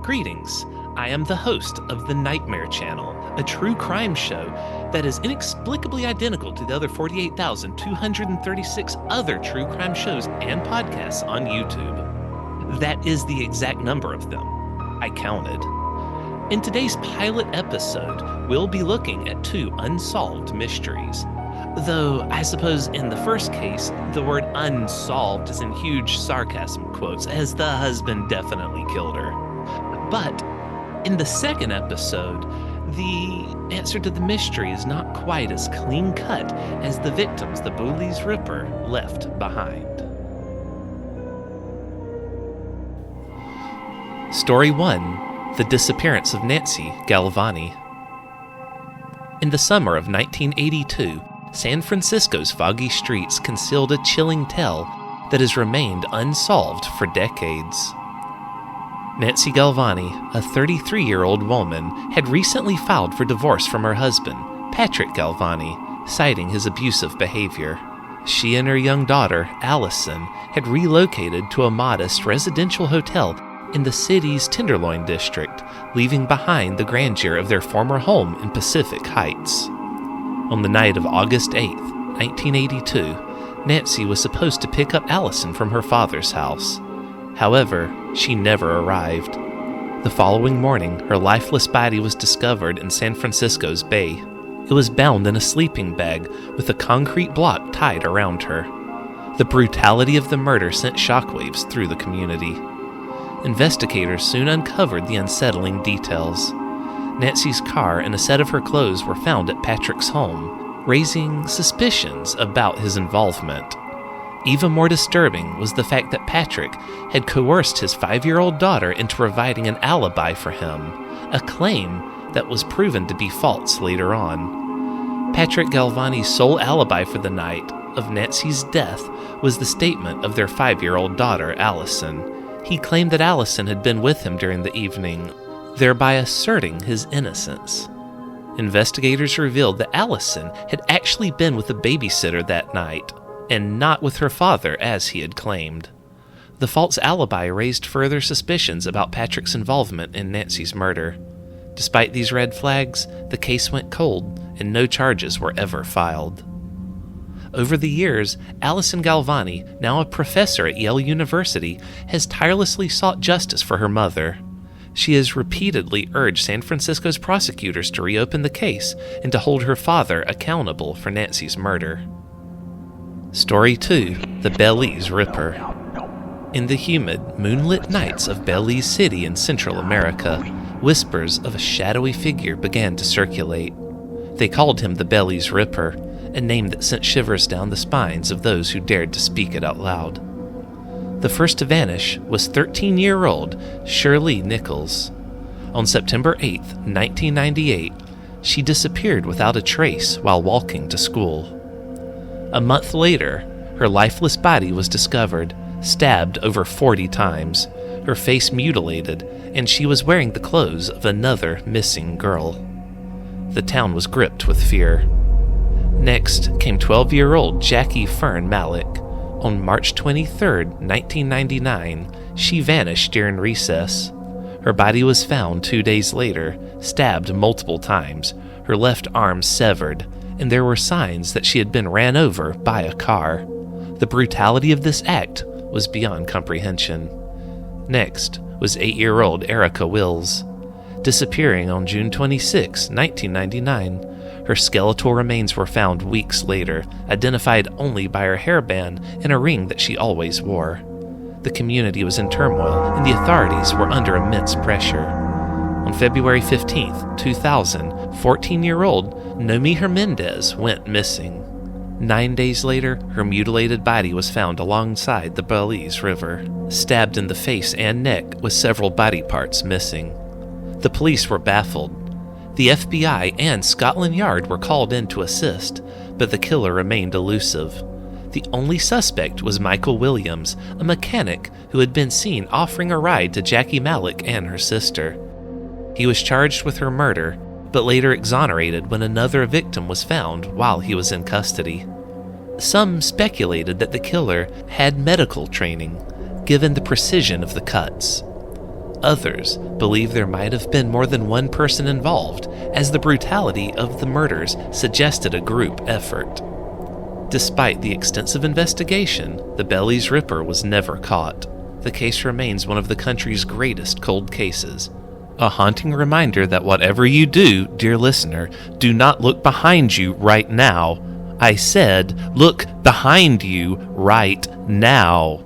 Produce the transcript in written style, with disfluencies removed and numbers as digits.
Greetings. I am the host of the Nightmare Channel, a true crime show that is inexplicably identical to the other 48,236 other true crime shows and podcasts on YouTube. That is the exact number of them. I counted. In today's pilot episode, we'll be looking at two unsolved mysteries. Though, I suppose in the first case, the word unsolved is in huge sarcasm quotes, as the husband definitely killed her. But in the second episode, the answer to the mystery is not quite as clean-cut as the victims the Belize Ripper left behind. Story 1. The Disappearance of Nancy Galvani. In the summer of 1982, San Francisco's foggy streets concealed a chilling tale that has remained unsolved for decades. Nancy Galvani, a 33-year-old woman, had recently filed for divorce from her husband, Patrick Galvani, citing his abusive behavior. She and her young daughter, Allison, had relocated to a modest residential hotel in the city's Tenderloin district, leaving behind the grandeur of their former home in Pacific Heights. On the night of August 8, 1982, Nancy was supposed to pick up Allison from her father's house. However, she never arrived. The following morning, her lifeless body was discovered in San Francisco's Bay. It was bound in a sleeping bag with a concrete block tied around her. The brutality of the murder sent shockwaves through the community. Investigators soon uncovered the unsettling details. Nancy's car and a set of her clothes were found at Patrick's home, raising suspicions about his involvement. Even more disturbing was the fact that Patrick had coerced his 5-year-old daughter into providing an alibi for him, a claim that was proven to be false later on. Patrick Galvani's sole alibi for the night of Nancy's death was the statement of their 5-year-old daughter, Allison. He claimed that Allison had been with him during the evening, thereby asserting his innocence. Investigators revealed that Allison had actually been with a babysitter that night, and not with her father as he had claimed. The false alibi raised further suspicions about Patrick's involvement in Nancy's murder. Despite these red flags, the case went cold and no charges were ever filed. Over the years, Allison Galvani, now a professor at Yale University, has tirelessly sought justice for her mother. She has repeatedly urged San Francisco's prosecutors to reopen the case and to hold her father accountable for Nancy's murder. Story 2. The Belize Ripper. In the humid, moonlit nights of Belize City in Central America, whispers of a shadowy figure began to circulate. They called him the Belize Ripper, a name that sent shivers down the spines of those who dared to speak it out loud. The first to vanish was 13-year-old Shirley Nichols. On September 8, 1998, she disappeared without a trace while walking to school. A month later, her lifeless body was discovered, stabbed over 40 times, her face mutilated, and she was wearing the clothes of another missing girl. The town was gripped with fear. Next came 12-year-old Jackie Fern Malik. On March 23, 1999, she vanished during recess. Her body was found 2 days later, stabbed multiple times, her left arm severed, and there were signs that she had been ran over by a car. The brutality of this act was beyond comprehension. Next was 8-year-old Erica Wills. Disappearing on June 26, 1999, her skeletal remains were found weeks later, identified only by her hairband and a ring that she always wore. The community was in turmoil, and the authorities were under immense pressure. On February 15, 2000, 14-year-old Nomi Hernandez went missing. 9 days later, her mutilated body was found alongside the Belize River, stabbed in the face and neck with several body parts missing. The police were baffled. The FBI and Scotland Yard were called in to assist, but the killer remained elusive. The only suspect was Michael Williams, a mechanic who had been seen offering a ride to Jackie Malik and her sister. He was charged with her murder, but later exonerated when another victim was found while he was in custody. Some speculated that the killer had medical training. given the precision of the cuts. Others believe there might have been more than one person involved, as the brutality of the murders suggested a group effort. Despite the extensive investigation, the Belize Ripper was never caught. The case remains one of the country's greatest cold cases. A haunting reminder that whatever you do, dear listener, do not look behind you right now. I said, look behind you right now.